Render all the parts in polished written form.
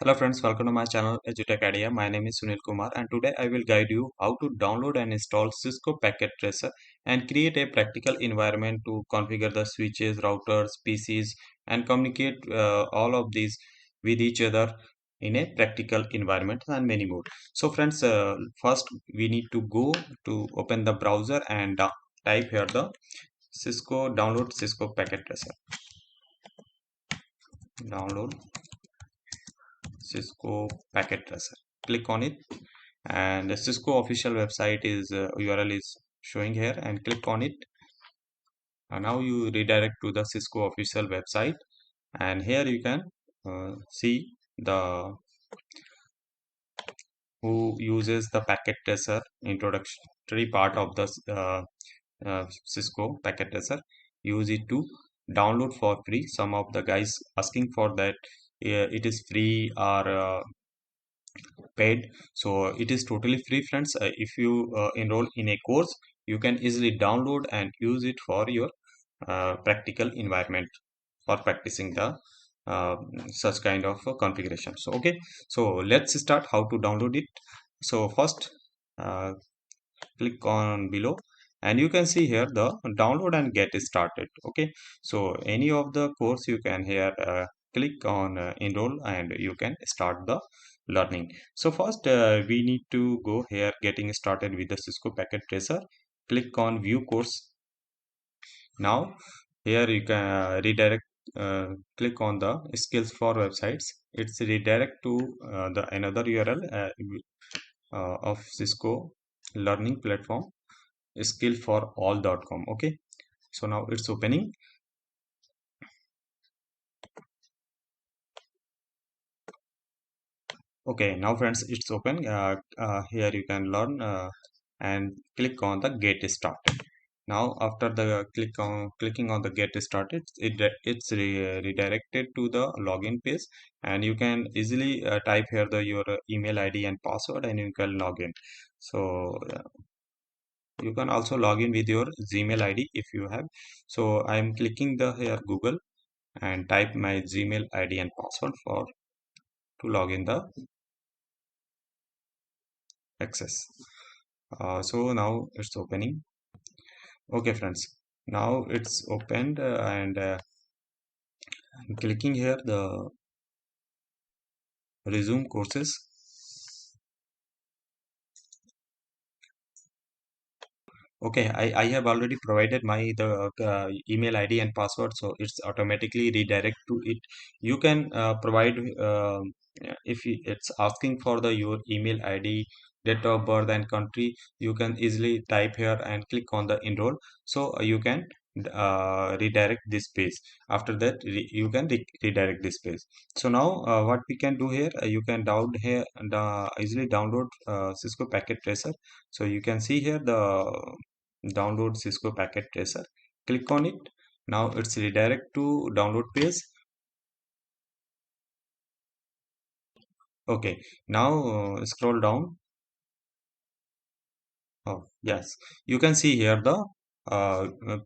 Hello friends, welcome to my channel Edutech Idea. My name is Sunil Kumar and today I will guide you how to download and install Cisco Packet Tracer and create a practical environment to configure the switches, routers, PCs and communicate all of these with each other in a practical environment and many more. So friends, first we need to go to open the browser and type here the download Cisco Packet Tracer. Download Cisco Packet Tracer. Click on it and the Cisco official website is URL is showing here and click on it. And now you redirect to the Cisco official website and here you can see the who uses the packet tracer introductory part of the Cisco packet tracer. Use it to download for free. Some of the guys asking for that it is free or paid, so it is totally free friends. If you enroll in a course, you can easily download and use it for your practical environment for practicing the uh, such kind of configuration. So okay, so let's start how to download it. So first uh, click on below and you can see here the download and get started. Okay, so any of the course you can here click on enroll and you can start the learning. So first we need to go here getting started with the Cisco packet tracer. Click on view course. Now here you can redirect, click on the skills for websites. It's redirect to the another URL of Cisco learning platform, skillforall.com. Okay, so now it's opening. Okay, now friends, it's open. Here you can learn and click on the get started. Now after the clicking on the get started, it's redirected to the login page and you can easily type here your email ID and password and you can log in. So you can also log in with your Gmail ID if you have. So I am clicking the here Google and type my Gmail ID and password for to log in the access. So now it's opening. Okay friends, now it's opened and I'm clicking here the resume courses. Okay, I have already provided my the email ID and password, so it's automatically redirect to it. You can provide if it's asking for the your email ID, date of birth and country, you can easily type here and click on the enroll. So you can redirect this page. After that, you can redirect this page. So now what we can do here, you can download here and easily download Cisco Packet Tracer. So you can see here the download Cisco packet tracer. Click on it. Now it's redirect to download page. Okay, now scroll down. Oh yes, you can see here the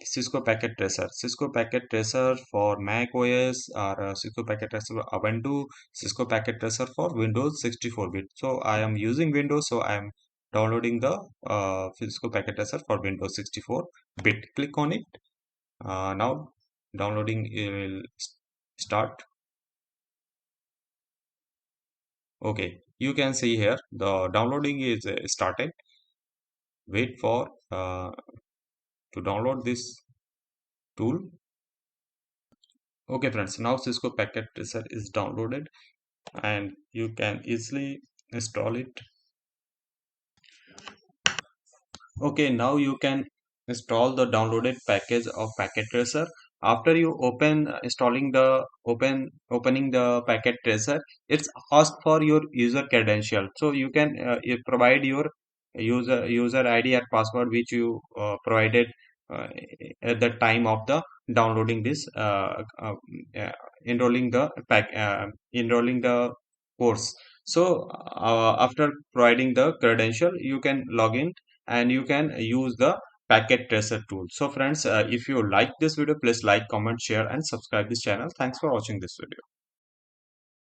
Cisco packet tracer. Cisco packet tracer for Mac OS or Cisco packet tracer for Ubuntu. Cisco packet tracer for Windows 64-bit. So I am using Windows, so I am downloading the Cisco packet tracer for Windows 64-bit. Click on it. Now downloading will start. Okay, you can see here the downloading is started. Wait for to download this tool. Okay friends, now Cisco packet tracer is downloaded and you can easily install it. Okay, now you can install the downloaded package of packet tracer. After you opening the packet tracer, it's ask for your user credential. So you can you provide your user ID and password which you provided uh, at the time of the downloading this uh, enrolling the course. So after providing the credential, you can log in and you can use the packet tracer tool. So friends, if you like this video, please like, comment, share and subscribe this channel. Thanks for watching this video.